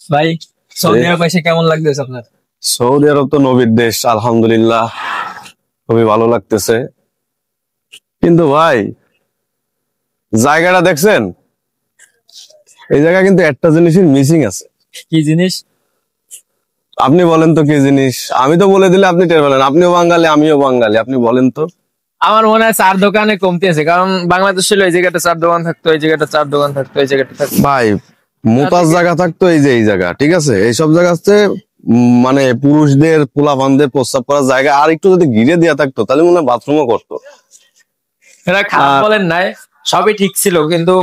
ভাই, সৌদি আরব এসে কেমন লাগতেছে আপনার? সৌদি আরব তো নবীর দেশ, আলহামদুলিল্লাহ খুবই ভালো লাগতেছে। কিন্তু ভাই, জায়গাটা দেখছেন? এই জায়গা কিন্তু একটা জিনিসের মিসিং আছে। কি জিনিস? আপনি বলেন তো কি জিনিস? আমি তো বলে দিলে আপনি টের পেলেন। আপনিও বাঙালি, আমিও বাঙালি, আপনি বলেন তো। আমার মনে হয় চার দোকানে কমতি আছে, কারণ বাংলাদেশ ছিল এই জায়গাটা চার দোকান থাকতো, এই জায়গাটা চার দোকান থাকতো, এই জায়গাটা থাকতো। ভাই, মোতাজ জায়গা থাকতো এই যে এই জায়গা, ঠিক আছে? এইসব জায়গা হচ্ছে মানে পুরুষদের পোলাপানদের প্রস্রাব করার জায়গা। আর একটু যদি ঘিরে দেওয়া থাকতো তাহলে মনে হয় বাথরুমও করতো। এটা খারাপ আর বলেন নাই, সবই ঠিক ছিল, কিন্তু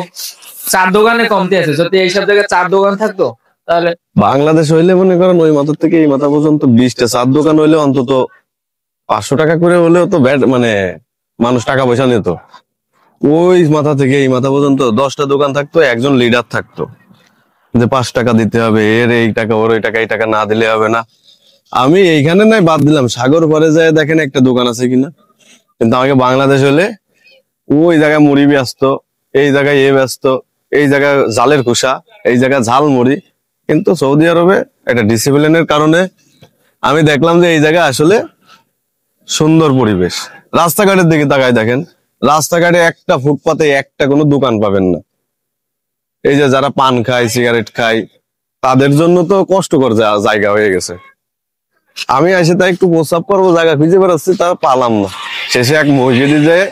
চার দোকানে কমতি আছে। যদি এইসব জায়গায় চার দোকান থাকতো তাহলে। বাংলাদেশ হইলে মনে করেন ওই মাথা থেকে এই মাথা পর্যন্ত 20টা চার দোকান হইলে অন্তত 500 টাকা করে হলেও তো ব্যাট মানে মানুষ টাকা পয়সা নিত। ওই মাথা থেকে এই মাথা পর্যন্ত 10টা দোকান থাকতো, একজন লিডার থাকতো যে 5 টাকা দিতে হবে, এর এই টাকা, ওর ওই টাকা, এই টাকা না দিলে হবে না। আমি এইখানে নাই বাদ দিলাম, সাগর পারে যায় দেখেন একটা দোকান আছে কিনা। কিন্তু আমাকে বাংলাদেশ হলে ওই জায়গায় মুড়ি ব্যস্ত, এই জায়গায় এ ব্যস্ত, এই জায়গায় জালের খোসা, এই জায়গায় ঝাল মুড়ি। কিন্তু সৌদি আরবে একটা ডিসিপ্লিনের কারণে আমি দেখলাম যে এই জায়গায় আসলে সুন্দর পরিবেশ। রাস্তাঘাটের দিকে তাকায় দেখেন, রাস্তাঘাটে একটা ফুটপাতে একটা কোনো দোকান পাবেন না। এই যে যারা পান খায়, সিগারেট খায়, তাদের জন্য তো কষ্টকর জায়গা হয়ে গেছে। আমি এসে তাই একটু প্রস্রাব করবো জায়গা খুঁজে বেড়াচ্ছি, তা পালাম না। শেষে এক মসজিদে যেয়ে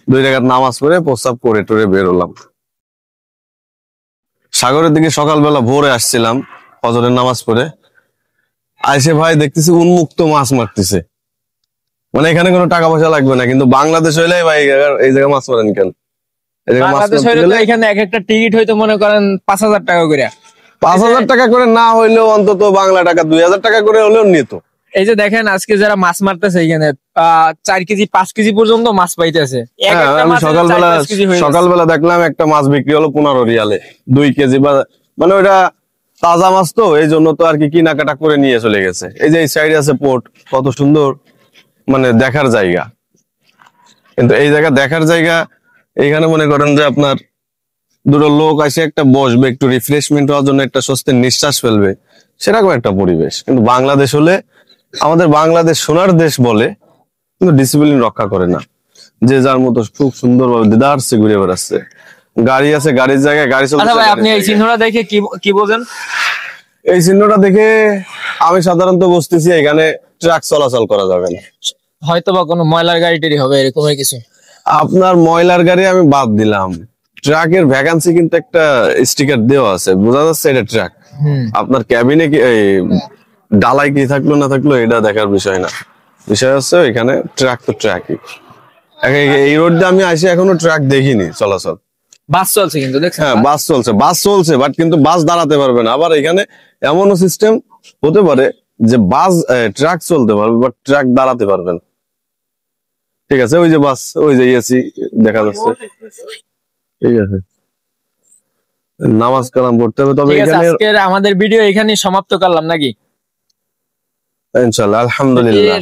2 রাকাত নামাজ পড়ে প্রস্রাব করে টরে বেরোলাম। সাগরের দিকে সকালবেলা ভোরে আসছিলাম ফজরের নামাজ পড়ে। আইসে ভাই দেখতেছি উন্মুক্ত মাছ মারতেছে, মানে এখানে কোনো টাকা পয়সা লাগবে না। কিন্তু বাংলাদেশ হইলে ভাই এই জায়গায় মাছ মারেন কেন? এই জায়গায় মাছ বাংলাদেশ মারতে হইলে তো গেলে এখানে এক একটা টিকিট হয়তো মনে করেন 5,000 টাকা করে। 5,000 টাকা করে না হইলেও অন্তত বাংলা টাকা 2,000 টাকা করে হলেও নিত। এই যে দেখেন আজকে যারা মাছ মারতেছে এখানে 4 কেজি 5 কেজি পর্যন্ত মাছ পাইতেছে। এক হ্যাঁ, একটা আমি মাছ 4-5 কেজি হয়ে গেছে। সকালবেলা দেখলাম একটা মাছ বিক্রি হলো 15 রিয়ালে 2 কেজি, বা মানে ওইটা তাজা মাছ তো এই জন্য তো আর কি কেনাকাটা করে নিয়ে চলে গেছে। এই যে এই সাইডে আছে পোর্ট, কত সুন্দর মানে দেখার জায়গা। কিন্তু এই জায়গা দেখার জায়গা, এইখানে মনে করেন যে আপনার দুটো লোক আসে একটা বসবে, একটু রিফ্রেশমেন্ট হওয়ার জন্য একটা স্বস্তির নিঃশ্বাস ফেলবে, সেরকম একটা পরিবেশ। কিন্তু বাংলাদেশ হলে, আমাদের বাংলাদেশ সোনার দেশ বলে, কিন্তু ডিসিপ্লিন রক্ষা করে না। যে যার মতো খুব সুন্দরভাবে দিদারসে ঘুরে বেড়াচ্ছে। গাড়ি আছে গাড়ির জায়গায়, গাড়ি আচ্ছা চলতেছে ভাই, গাড়ির আপনি এই জায়গায়। চিহ্নটা দেখে কি কি বোঝেন? এই চিহ্নটা দেখে আমি সাধারণত বুঝতেছি এখানে ট্রাক চলাচল করা যাবে না। হয়তো বা কোনো ময়লার গাড়ি হবে, এরকম কিছু। আপনার ময়লার গাড়ি আমি বাদ দিলাম, ট্রাকের ভ্যাকান্সি কিন্তু একটা স্টিকার দেওয়া আছে, বোঝা যাচ্ছে এটা ট্রাক। আপনার ক্যাবিনে কি এই ডালাই কি থাকলো না থাকলো এটা দেখার বিষয় না। বিষয় হচ্ছে এখানে ট্রাক তো ট্রাকই। এই রোড দিয়ে আমি আসি এখনো ট্রাক দেখিনি চলাচল। বাস চলছে কিন্তু দেখছেন? হ্যাঁ, বাস চলছে, বাট কিন্তু বাস দাঁড়াতে পারবে না। আবার এখানে এমনও সিস্টেম হতে পারে যে বাস ট্রাক চলতে পারবে বাট ট্রাক দাঁড়াতে পারবে না। ঠিক আছে, ওই যে বাস, ওই যে এসি দেখা যাচ্ছে। ঠিক আছে, নামাজ কালাম পড়তে হবে। তবে ঠিক আছে, এখানে আজকের আমাদের ভিডিও এখানে সমাপ্ত করলাম নাকি? ইনশাল্লাহ, আলহামদুলিল্লাহ।